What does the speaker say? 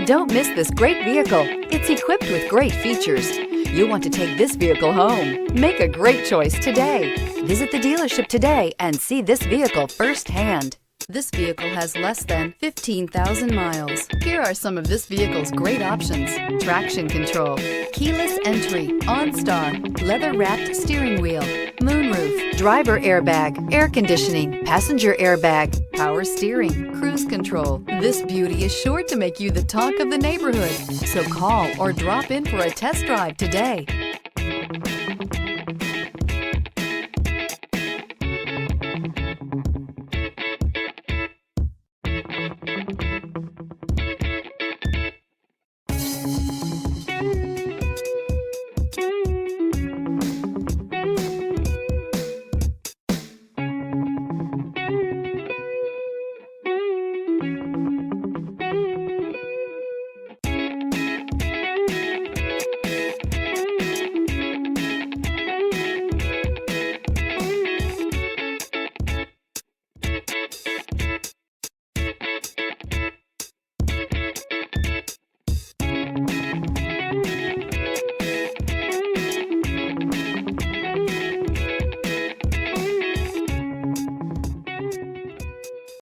Don't miss this great vehicle. It's equipped with great features. You want to take this vehicle home. Make a great choice today. Visit the dealership today and see this vehicle firsthand. This vehicle has less than 15,000 miles. Here are some of this vehicle's great options: traction control, keyless entry, OnStar, leather-wrapped steering wheel, moonroof, driver airbag, air conditioning, passenger airbag, power steering, cruise control. This beauty is sure to make you the talk of the neighborhood. So call or drop in for a test drive today.